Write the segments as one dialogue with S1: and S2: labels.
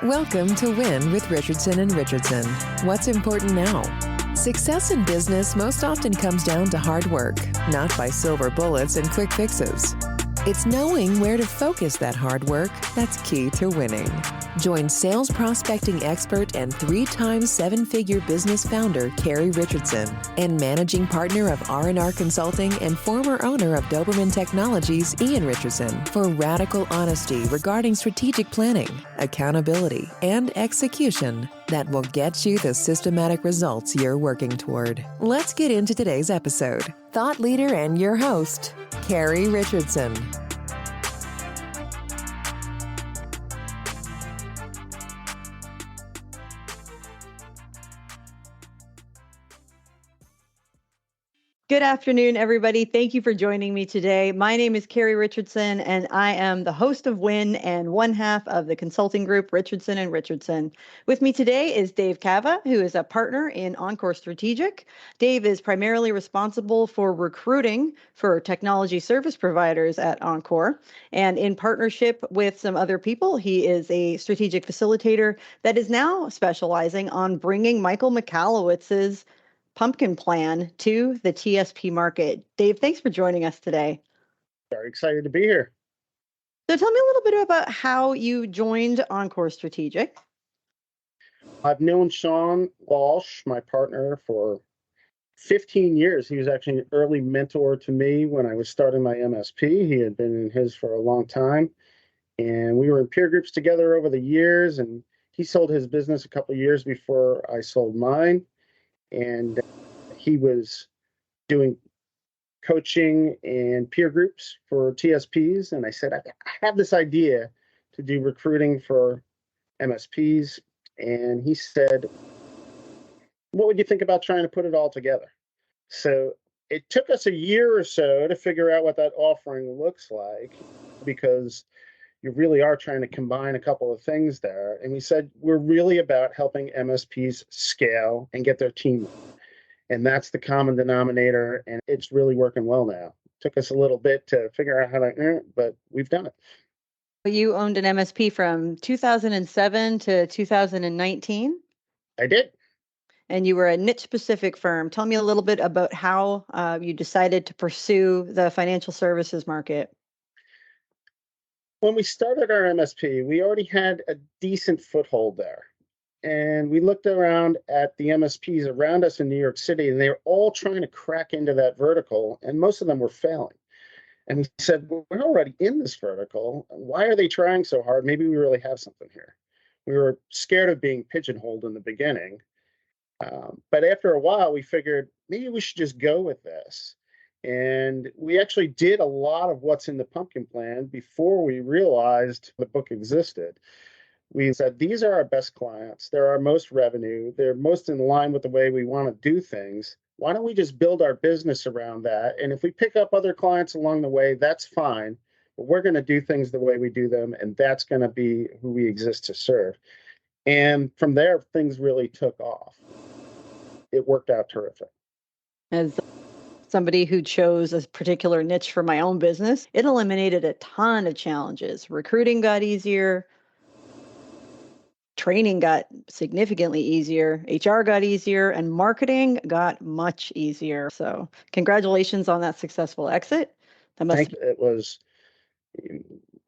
S1: Welcome to Win with Richardson and Richardson. What's important now? Success in business most often comes down to hard work, not by silver bullets and quick fixes. It's knowing where to focus that hard work that's key to winning. Join sales prospecting expert and 3-time seven-figure business founder Carrie Richardson and managing partner of R&R Consulting and former owner of Doberman Technologies, Ian Richardson, for radical honesty regarding strategic planning, accountability, and execution that will get you the systematic results you're working toward. Let's get into today's episode. Thought leader and your host, Carrie Richardson.
S2: Good afternoon, everybody. Thank you for joining me today. My name is Carrie Richardson, and I am the host of WIN and one half of the consulting group Richardson and Richardson. With me today is Dave Cava, who is a partner in Encore Strategic. Dave is primarily responsible for recruiting for technology service providers at Encore, and in partnership with some other people, he is a strategic facilitator that is now specializing on bringing Michael Michalowicz's Pumpkin Plan to the TSP market. Dave, thanks for joining us today.
S3: Very excited to be here.
S2: So tell me a little bit about how you joined Encore Strategic.
S3: I've known Shawn, my partner, for 15 years. He was actually an early mentor to me when I was starting my MSP. He had been in his for a long time, and we were in peer groups together over the years, and he sold his business a couple of years before I sold mine. And he was doing coaching and peer groups for TSPs. And I said, I have this idea to do recruiting for MSPs. And he said, what would you think about trying to put it all together? So it took us a year or so to figure out what that offering looks like, because you really are trying to combine a couple of things there. And we said, we're really about helping MSPs scale and get their team. And that's the common denominator. And it's really working well now. Took us a little bit to figure out how to earn it, but we've done it.
S2: You owned an MSP from 2007 to 2019?
S3: I did.
S2: And you were a niche-specific firm. Tell me a little bit about how you decided to pursue the financial services market.
S3: When we started our MSP, we already had a decent foothold there. And we looked around at the MSPs around us in New York City, and they were all trying to crack into that vertical, and most of them were failing. And we said, well, we're already in this vertical. Why are they trying so hard? Maybe we really have something here. We were scared of being pigeonholed in the beginning. But after a while, we figured maybe we should just go with this. And we actually did a lot of what's in the Pumpkin Plan before we realized the book existed. We said, these are our best clients. They're our most revenue. They're most in line with the way we want to do things. Why don't we just build our business around that? And if we pick up other clients along the way, that's fine. But we're going to do things the way we do them. And that's going to be who we exist to serve. And from there, things really took off. It worked out terrific.
S2: As somebody who chose a particular niche for my own business, it eliminated a ton of challenges. Recruiting got easier. Training got significantly easier, HR got easier, and marketing got much easier. So congratulations on that successful exit.
S3: It was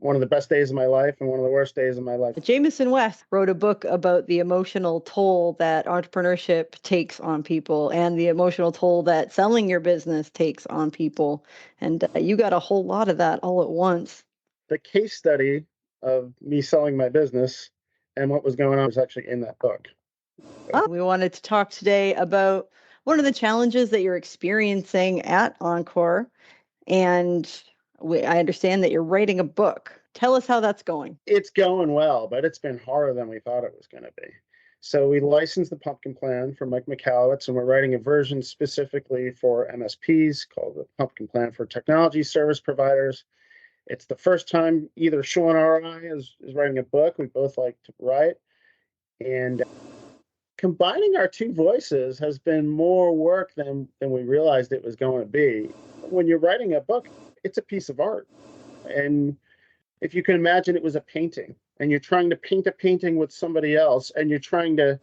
S3: one of the best days of my life and one of the worst days of my life.
S2: Jamison West wrote a book about the emotional toll that entrepreneurship takes on people and the emotional toll that selling your business takes on people. And you got a whole lot of that all at once.
S3: The case study of me selling my business and what was going on was actually in that book.
S2: We wanted to talk today about one of the challenges that you're experiencing at Encore. And I understand that you're writing a book. Tell us how that's going.
S3: It's going well, but it's been harder than we thought it was going to be. So we licensed the Pumpkin Plan from Mike Michalowicz, and we're writing a version specifically for MSPs called the Pumpkin Plan for Technology Service Providers. It's the first time either Shawn or I is writing a book. We both like to write. And combining our two voices has been more work than we realized it was going to be. When you're writing a book, it's a piece of art. And if you can imagine, it was a painting. and you're trying to paint a painting with somebody else, and you're trying to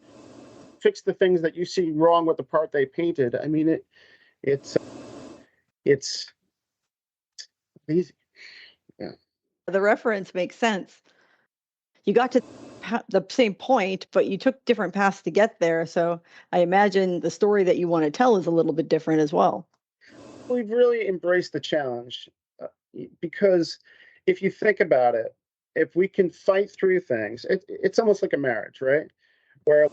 S3: fix the things that you see wrong with the part they painted. I mean, it's easy. Yeah.
S2: The reference makes sense. You got to the same point, but you took different paths to get there. So I imagine the story that you want to tell is a little bit different as well.
S3: We've really embraced the challenge because if you think about it, if we can fight through things, it's almost like a marriage, right? Where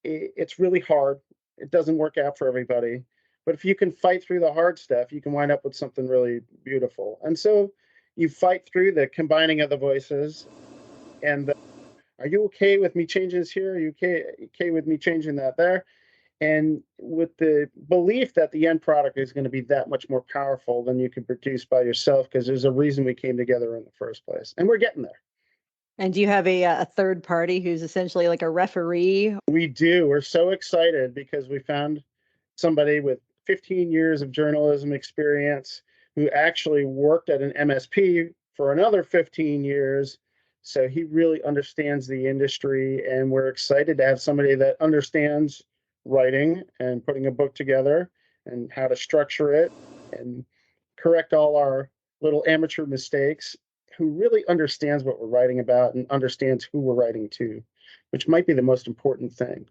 S3: it's really hard. It doesn't work out for everybody. But if you can fight through the hard stuff, you can wind up with something really beautiful. And so you fight through the combining of the voices. And are you okay with me changing this here? Are you okay with me changing that there? And with the belief that the end product is going to be that much more powerful than you could produce by yourself, because there's a reason we came together in the first place. And we're getting there.
S2: And do you have a third party who's essentially like a referee?
S3: We do. We're so excited because we found somebody with 15 years of journalism experience who actually worked at an MSP for another 15 years. So he really understands the industry, and we're excited to have somebody that understands writing and putting a book together and how to structure it and correct all our little amateur mistakes, who really understands what we're writing about and understands who we're writing to, which might be the most important thing.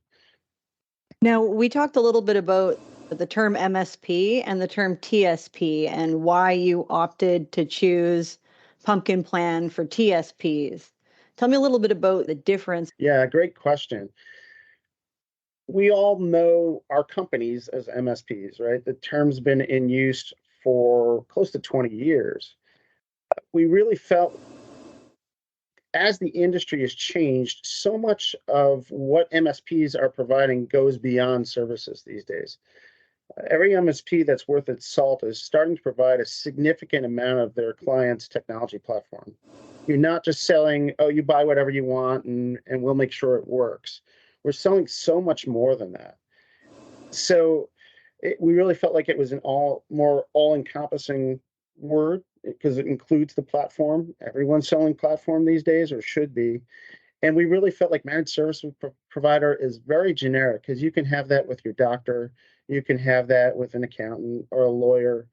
S2: Now, we talked a little bit about the term MSP and the term TSP and why you opted to choose Pumpkin Plan for TSPs. Tell me a little bit about the difference.
S3: Yeah, great question. We all know our companies as MSPs, right? The term's been in use for close to 20 years. We really felt as the industry has changed, so much of what MSPs are providing goes beyond services these days. Every MSP that's worth its salt is starting to provide a significant amount of their clients' technology platform. You're not just selling, oh, you buy whatever you want and we'll make sure it works. We're selling so much more than that. So we really felt like it was an more all-encompassing word because it includes the platform. Everyone's selling platform these days, or should be. And we really felt like managed service provider is very generic, because you can have that with your doctor, you can have that with an accountant or a lawyer.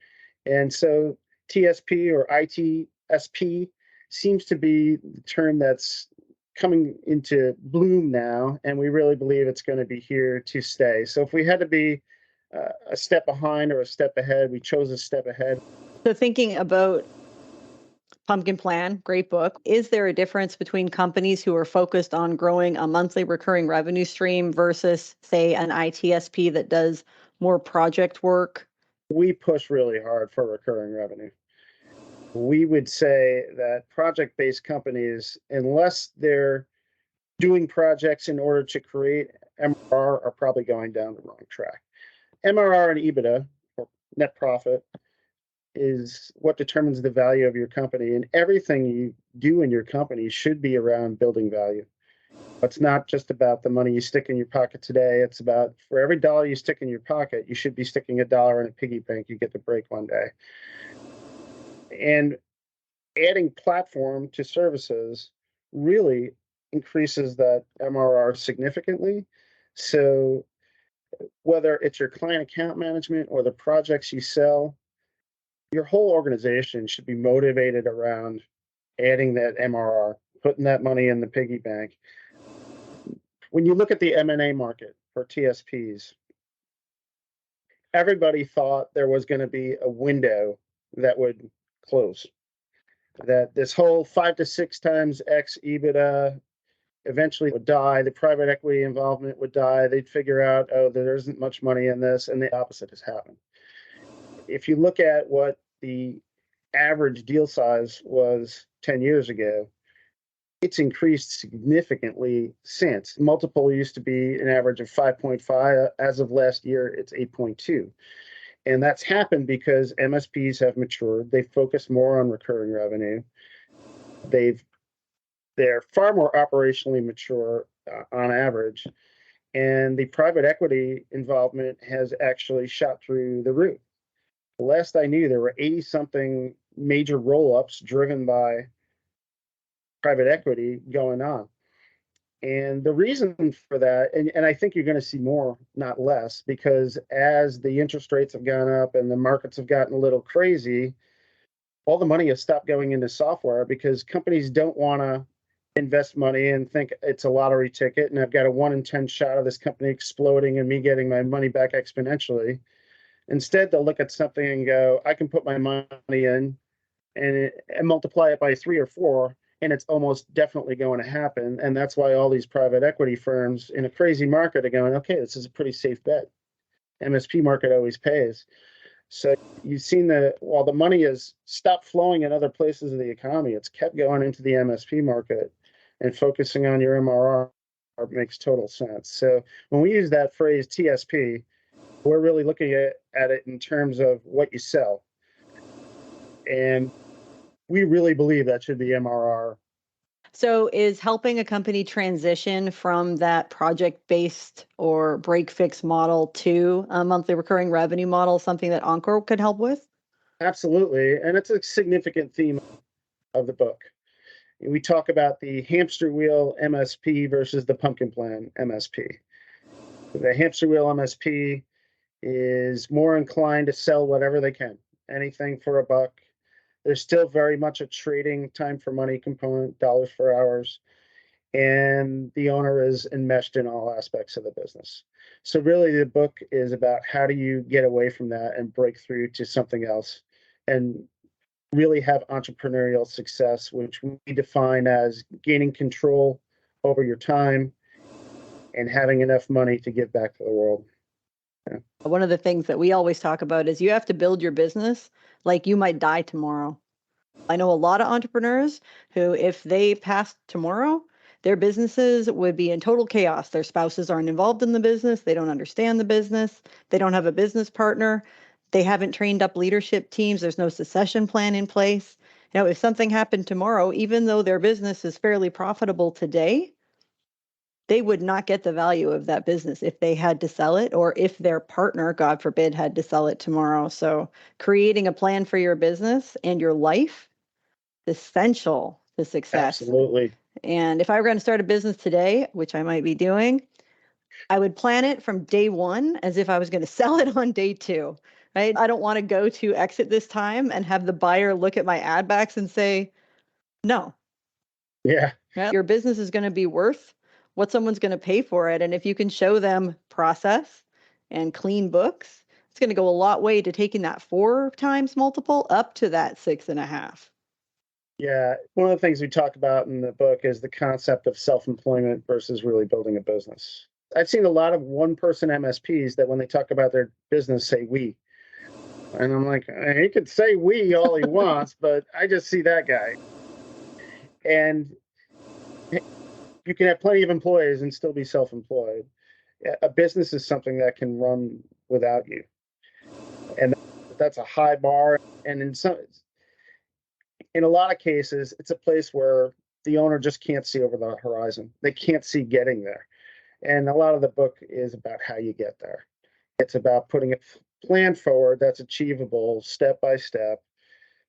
S3: And so TSP or ITSP seems to be the term that's coming into bloom now, and we really believe it's going to be here to stay. So if we had to be a step behind or a step ahead, we chose a step ahead.
S2: So, thinking about Pumpkin Plan, great book. Is there a difference between companies who are focused on growing a monthly recurring revenue stream versus, say, an ITSP that does more project work?
S3: We push really hard for recurring revenue. We would say that project-based companies, unless they're doing projects in order to create MRR, are probably going down the wrong track. MRR and EBITDA, or net profit, is what determines the value of your company, and everything you do in your company should be around building value. It's not just about the money you stick in your pocket today. It's about, for every dollar you stick in your pocket, you should be sticking $1 in a piggy bank you get to break one day. And adding platform to services really increases that MRR significantly. So whether it's your client account management or the projects you sell, your whole organization should be motivated around adding that MRR, putting that money in the piggy bank. When you look at the M&A market for TSPs, everybody thought there was going to be a window that would close, that this whole 5 to 6 times X EBITDA eventually would die. The private equity involvement would die. They'd figure out, oh, there isn't much money in this, and the opposite has happened. If you look at what the average deal size was 10 years ago, it's increased significantly since. Multiple used to be an average of 5.5. As of last year, it's 8.2. And that's happened because MSPs have matured. They focus more on recurring revenue. They're far more operationally mature on average. And the private equity involvement has actually shot through the roof. The last I knew, there were 80-something major roll-ups driven by private equity going on. And the reason for that, and I think you're going to see more, not less, because as the interest rates have gone up and the markets have gotten a little crazy, all the money has stopped going into software because companies don't want to invest money and think it's a lottery ticket and I've got a 1 in 10 shot of this company exploding and me getting my money back exponentially. Instead, they'll look at something and go, I can put my money in and multiply it by 3 or 4, and it's almost definitely going to happen. And that's why all these private equity firms in a crazy market are going, okay, this is a pretty safe bet. MSP market always pays. So you've seen while the money has stopped flowing in other places of the economy, it's kept going into the MSP market, and focusing on your MRR makes total sense. So when we use that phrase TSP, we're really looking at it in terms of what you sell. And we really believe that should be MRR.
S2: So is helping a company transition from that project-based or break-fix model to a monthly recurring revenue model something that Encore could help with?
S3: Absolutely. And it's a significant theme of the book. We talk about the hamster wheel MSP versus the pumpkin plan MSP. The hamster wheel MSP is more inclined to sell whatever they can, anything for a buck. There's still very much a trading time for money component, dollars for hours, and the owner is enmeshed in all aspects of the business. So really the book is about how do you get away from that and break through to something else and really have entrepreneurial success, which we define as gaining control over your time and having enough money to give back to the world. Yeah.
S2: One of the things that we always talk about is you have to build your business like you might die tomorrow. I know a lot of entrepreneurs who, if they passed tomorrow, their businesses would be in total chaos. Their spouses aren't involved in the business. They don't understand the business. They don't have a business partner. They haven't trained up leadership teams. There's no succession plan in place. You know, if something happened tomorrow, even though their business is fairly profitable today, they would not get the value of that business if they had to sell it, or if their partner, God forbid, had to sell it tomorrow. So creating a plan for your business and your life is essential to success.
S3: Absolutely.
S2: And if I were going to start a business today, which I might be doing, I would plan it from day one as if I was going to sell it on day two, right? I don't want to go to exit this time and have the buyer look at my ad backs and say, no.
S3: Yeah.
S2: Your business is going to be worth what someone's going to pay for it. And if you can show them process and clean books, it's going to go a lot way to taking that 4 times multiple up to that 6.5.
S3: Yeah. One of the things we talk about in the book is the concept of self-employment versus really building a business. I've seen a lot of one-person MSPs that when they talk about their business say we. And I'm like, he could say we all he wants, but I just see that guy. And you can have plenty of employees and still be self-employed. A business is something that can run without you. And that's a high bar. And in a lot of cases, it's a place where the owner just can't see over the horizon. They can't see getting there. And a lot of the book is about how you get there. It's about putting a plan forward that's achievable step by step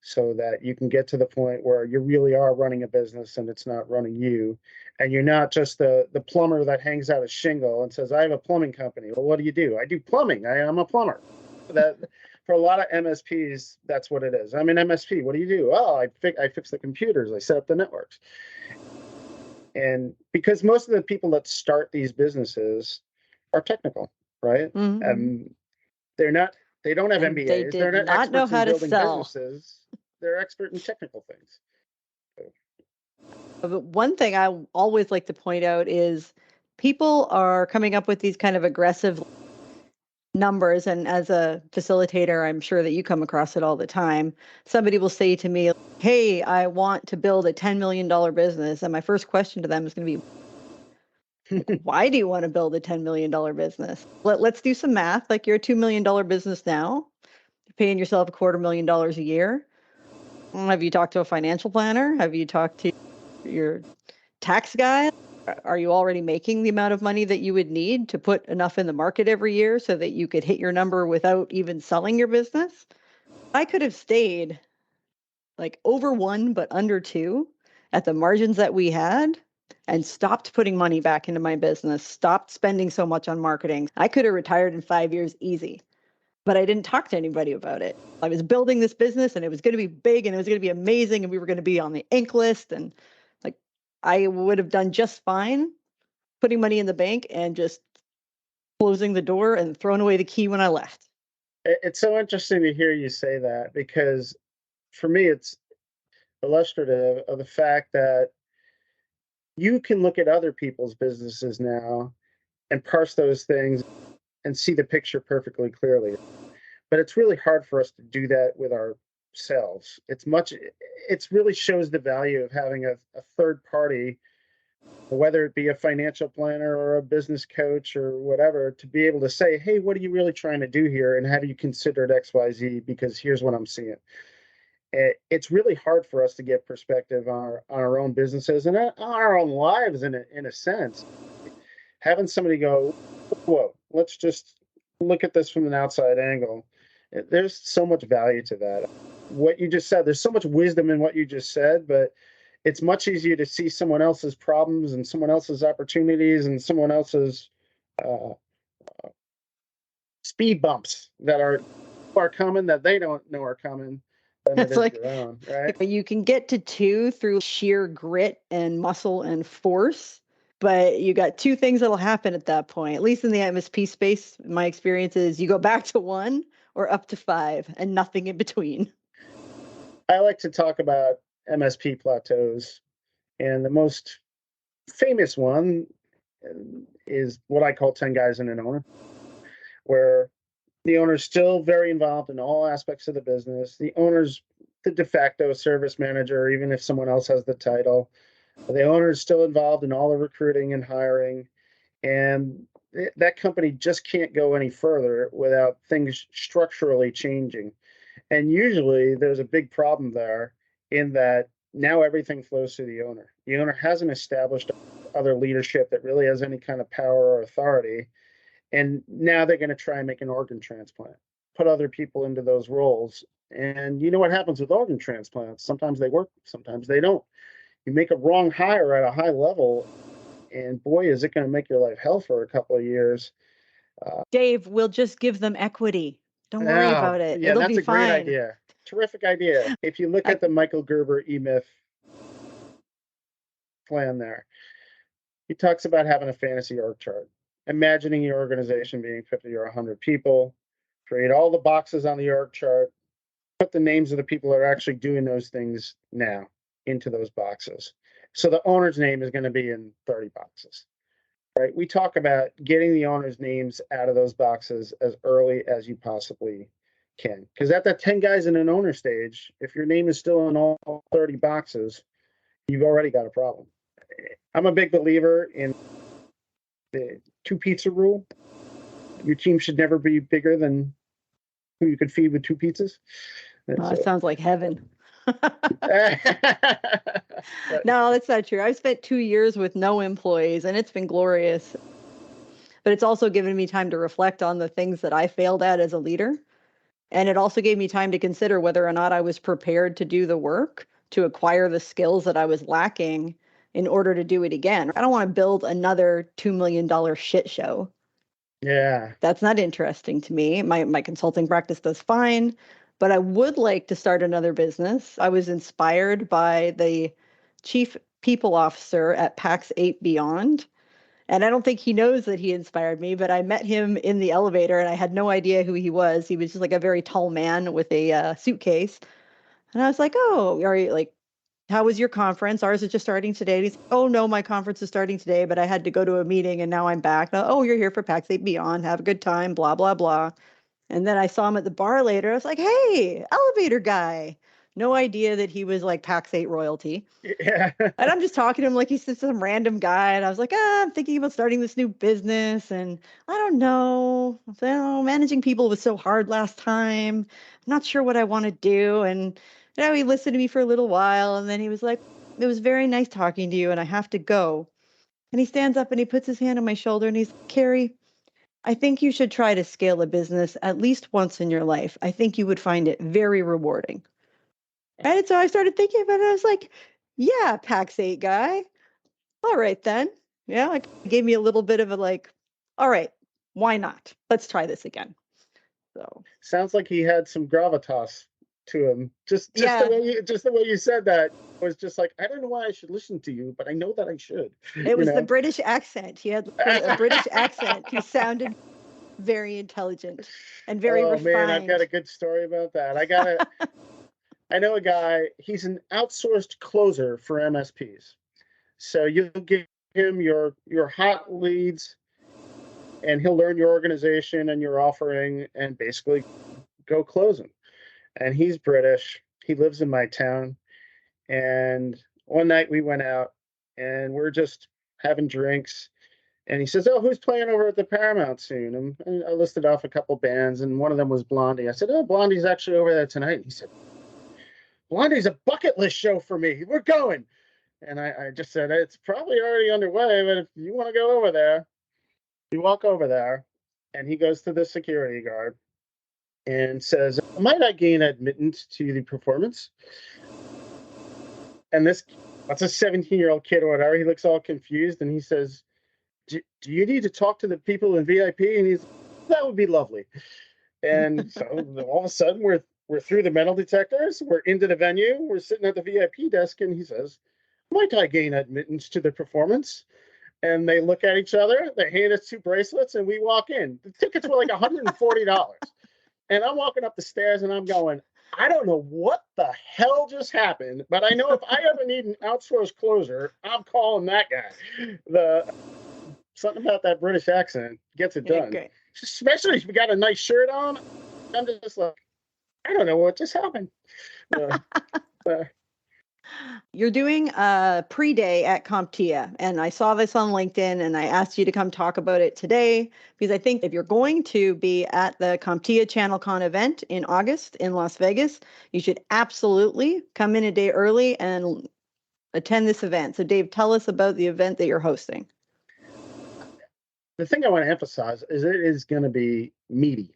S3: so that you can get to the point where you really are running a business and it's not running you. And you're not just the plumber that hangs out a shingle and says, I have a plumbing company. Well, what do? I do plumbing. I'm a plumber. That for a lot of MSPs, that's what it is. I'm an MSP. What do you do? Oh, I fix the computers. I set up the networks. And because most of the people that start these businesses are technical, right?
S2: Mm-hmm.
S3: And they don't have MBAs. They're not
S2: not know
S3: experts
S2: how
S3: in
S2: to
S3: building
S2: sell.
S3: businesses. They're expert in technical things.
S2: But one thing I always like to point out is people are coming up with these kind of aggressive numbers. And as a facilitator, I'm sure that you come across it all the time. Somebody will say to me, hey, I want to build a $10 million business. And my first question to them is going to be, why do you want to build a $10 million business? Let's do some math. Like, you're a $2 million business now. You're paying yourself $250,000 a year. Have you talked to a financial planner? Have you talked to your tax guy? Are you already making the amount of money that you would need to put enough in the market every year so that you could hit your number without even selling your business? I could have stayed like over 1, but under 2. at the margins that we had and stopped putting money back into my business, stopped spending so much on marketing, I could have retired in 5 years easy. But I didn't talk to anybody about it. I was building this business and it was going to be big and it was going to be amazing and we were going to be on the Inc. list. And like, I would have done just fine putting money in the bank and just closing the door and throwing away the key when I left.
S3: It's so interesting to hear you say that, because for me, it's illustrative of the fact that you can look at other people's businesses now and parse those things and see the picture perfectly clearly. But it's really hard for us to do that with ourselves. It's really shows the value of having a third party, whether it be a financial planner or a business coach or whatever, to be able to say, hey, what are you really trying to do here? And have you considered XYZ? Because here's what I'm seeing. It's really hard for us to get perspective on our own businesses and on our own lives in a sense. Having somebody go, whoa, let's just look at this from an outside angle. There's so much value to that. What you just said, there's so much wisdom in what you just said, but it's much easier to see someone else's problems and someone else's opportunities and someone else's uh, speed bumps that are coming that they don't know are coming than it
S2: It's
S3: is
S2: like
S3: your own, right?
S2: you can get to 2 through sheer grit and muscle and force, but you got 2 things that'll happen at that point. At least in the MSP space, my experience is you go back to 1 or up to 5 and nothing in between.
S3: I like to talk about MSP plateaus, and the most famous one is what I call 10 guys and an owner, where the owner's still very involved in all aspects of the business. The owner's the de facto service manager, even if someone else has the title. The owner is still involved in all the recruiting and hiring. And that company just can't go any further without things structurally changing. And usually there's a big problem there in that now everything flows through the owner. The owner hasn't established other leadership that really has any kind of power or authority. And now they're going to try and make an organ transplant, put other people into those roles. And you know what happens with organ transplants? Sometimes they work, sometimes they don't. You make a wrong hire at a high level, and boy, is it going to make your life hell for a couple of years.
S2: Dave, we'll just give them equity. Don't worry
S3: Oh,
S2: about it.
S3: yeah,
S2: It'll
S3: that's
S2: be
S3: a great
S2: fine.
S3: idea. Terrific idea. If you look
S2: I,
S3: at the Michael Gerber E-Myth plan there, he talks about having a fantasy org chart, imagining your organization being 50 or 100 people, create all the boxes on the org chart, put the names of the people that are actually doing those things now into those boxes. So the owner's name is going to be in 30 boxes, right? We talk about getting the owner's names out of those boxes as early as you possibly can. Because at that 10 guys in an owner stage, if your name is still in all 30 boxes, you've already got a problem. I'm a big believer in the 2 pizza rule. Your team should never be bigger than who you could feed with 2 pizzas.
S2: it sounds like heaven.
S3: Right.
S2: No, that's not true. I've spent 2 years with no employees and it's been glorious. But it's also given me time to reflect on the things that I failed at as a leader. And it also gave me time to consider whether or not I was prepared to do the work to acquire the skills that I was lacking in order to do it again. I don't want to build another $2 million shit show.
S3: Yeah.
S2: That's not interesting to me. My consulting practice does fine, but I would like to start another business. I was inspired by the chief people officer at PAX 8 Beyond. And I don't think he knows that he inspired me, but I met him in the elevator and I had no idea who he was. He was just like a very tall man with a suitcase. And I was like, oh, are you like, how was your conference? Ours is just starting today. And he's, oh no, my conference is starting today, but I had to go to a meeting and now I'm back. Oh, you're here for PAX 8 Beyond. Have a good time, blah, blah, blah. And then I saw him at the bar later. I was like, hey, elevator guy. No idea that he was like PAX 8 royalty.
S3: Yeah.
S2: And I'm just talking to him like he's just some random guy. And I was like, I'm thinking about starting this new business. And I don't know. Managing people was so hard last time. I'm not sure what I want to do. And he listened to me for a little while. And then he was like, it was very nice talking to you. And I have to go. And he stands up and he puts his hand on my shoulder and he's, Carrie, I think you should try to scale a business at least once in your life. I think you would find it very rewarding. And so I started thinking about it. I was like, Yeah, PAX 8 guy. All right then. Yeah, it gave me a little bit of a like, all right, why not? Let's try this again. So
S3: Sounds like he had some gravitas to him. Just
S2: yeah,
S3: the way you said that was just like, I don't know why I should listen to you, but I know that I should.
S2: it
S3: You
S2: was the
S3: know.
S2: British accent. He had like a British accent. He sounded very intelligent and very
S3: Oh man, I've got
S2: refined.
S3: a good story about that. I know a guy, he's an outsourced closer for MSPs. So you'll give him your hot leads and he'll learn your organization and your offering and basically go close them. And he's British. He lives in my town. And one night we went out and we're just having drinks. And he says, "Oh, who's playing over at the Paramount soon?" And I listed off a couple bands, and one of them was Blondie. I said, "Oh, Blondie's actually over there tonight." He said, "Blondie's a bucket list show for me. We're going." And I just said, "It's probably already underway, but if you want to go over there," you walk over there, and he goes to the security guard and says, "Might I gain admittance to the performance?" And that's a 17-year-old kid or whatever. He looks all confused, and he says, do you need to talk to the people in VIP?" And he's, "That would be lovely." And so all of a sudden we're through the metal detectors, we're into the venue, we're sitting at the VIP desk, and he says, "Might I gain admittance to the performance?" And they look at each other, they hand us two bracelets, and we walk in. The tickets were like $140. And I'm walking up the stairs and I'm going, I don't know what the hell just happened, but I know if I ever need an outsourced closer, I'm calling that guy. The Something about that British accent gets it
S2: Yeah,
S3: done.
S2: great.
S3: Especially if you got a nice shirt on. I'm just like, I don't know what just happened. Uh, uh,
S2: You're doing a pre-day at CompTIA, and I saw this on LinkedIn, and I asked you to come talk about it today because I think if you're going to be at the CompTIA ChannelCon event in August in Las Vegas, you should absolutely come in a day early and attend this event. So, Dave, tell us about the event that you're hosting.
S3: the thing I want to emphasize is it is going to be meaty.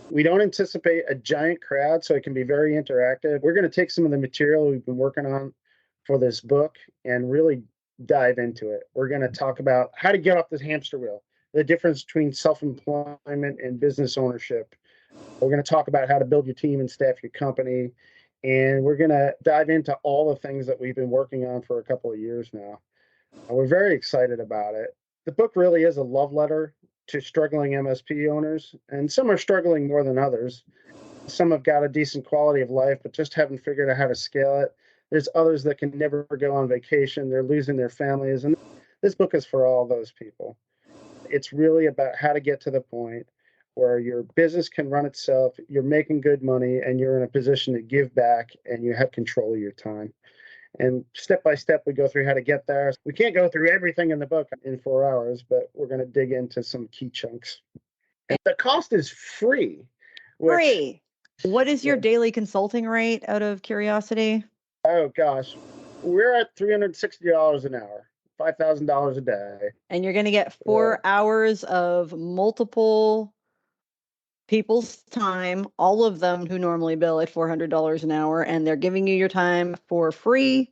S3: We don't anticipate a giant crowd, so it can be very interactive. We're going to take some of the material we've been working on for this book and really dive into it. We're going to talk about how to get off this hamster wheel, the difference between self employment and business ownership. We're going to talk about how to build your team and staff your company. And we're going to dive into all the things that we've been working on for a couple of years now. We're very excited about it. The book really is a love letter to struggling MSP owners, and some are struggling more than others. Some have got a decent quality of life, but just haven't figured out how to scale it. There's others that can never go on vacation. They're losing their families. And this book is for all those people. It's really about how to get to the point where your business can run itself, you're making good money, and you're in a position to give back and you have control of your time. And step by step, we go through how to get there. We can't go through everything in the book in 4 hours, but we're going to dig into some key chunks. And the cost is free, which,
S2: Free. What is your
S3: yeah,
S2: daily consulting rate out of curiosity?
S3: oh gosh, we're at $360 an hour, $5,000 a day.
S2: And you're going to get
S3: Uh,
S2: 4 hours of multiple people's time, all of them who normally bill at $400 an hour, and they're giving you your time for free.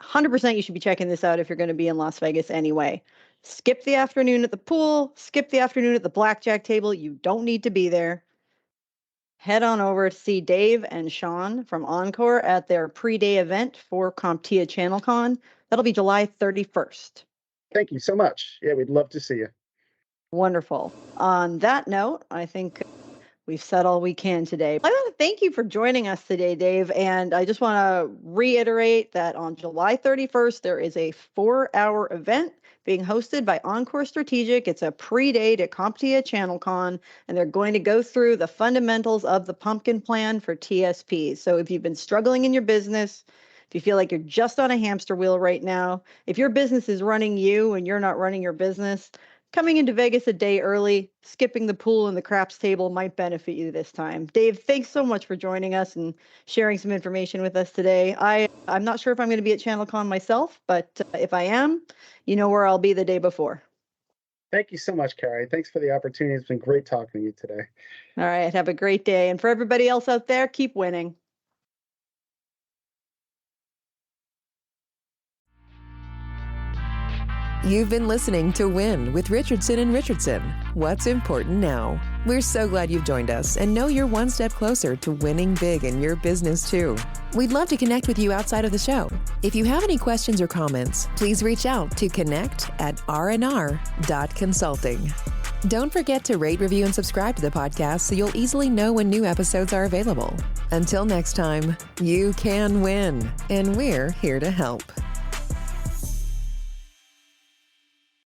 S2: 100% you should be checking this out if you're going to be in Las Vegas anyway. Skip the afternoon at the pool, skip the afternoon at the blackjack table. You don't need to be there. Head on over to see Dave and Shawn from Encore at their pre-day event for CompTIA ChannelCon. That'll be July 31st.
S3: Thank you so much. Yeah, we'd love to see you.
S2: Wonderful. On that note, I think we've said all we can today. I want to thank you for joining us today, Dave. And I just want to reiterate that on July 31st, there is a 4-hour event being hosted by Encore Strategic. It's a pre-day to CompTIA ChannelCon, and they're going to go through the fundamentals of the pumpkin plan for TSP. So if you've been struggling in your business, if you feel like you're just on a hamster wheel right now, if your business is running you and you're not running your business, coming into Vegas a day early, skipping the pool and the craps table might benefit you this time. Dave, thanks so much for joining us and sharing some information with us today. I'm not sure if I'm going to be at ChannelCon myself, but if I am, you know where I'll be the day before.
S3: Thank you so much, Carrie. Thanks for the opportunity. It's been great talking to you today.
S2: All right, have a great day. And for everybody else out there, keep winning.
S1: You've been listening to Win with Richardson and Richardson. What's important now? We're so glad you've joined us and know you're one step closer to winning big in your business too. We'd love to connect with you outside of the show. If you have any questions or comments, please reach out to connect@rnr.consulting. Don't forget to rate, review, and subscribe to the podcast so you'll easily know when new episodes are available. Until next time, you can win, and we're here to help.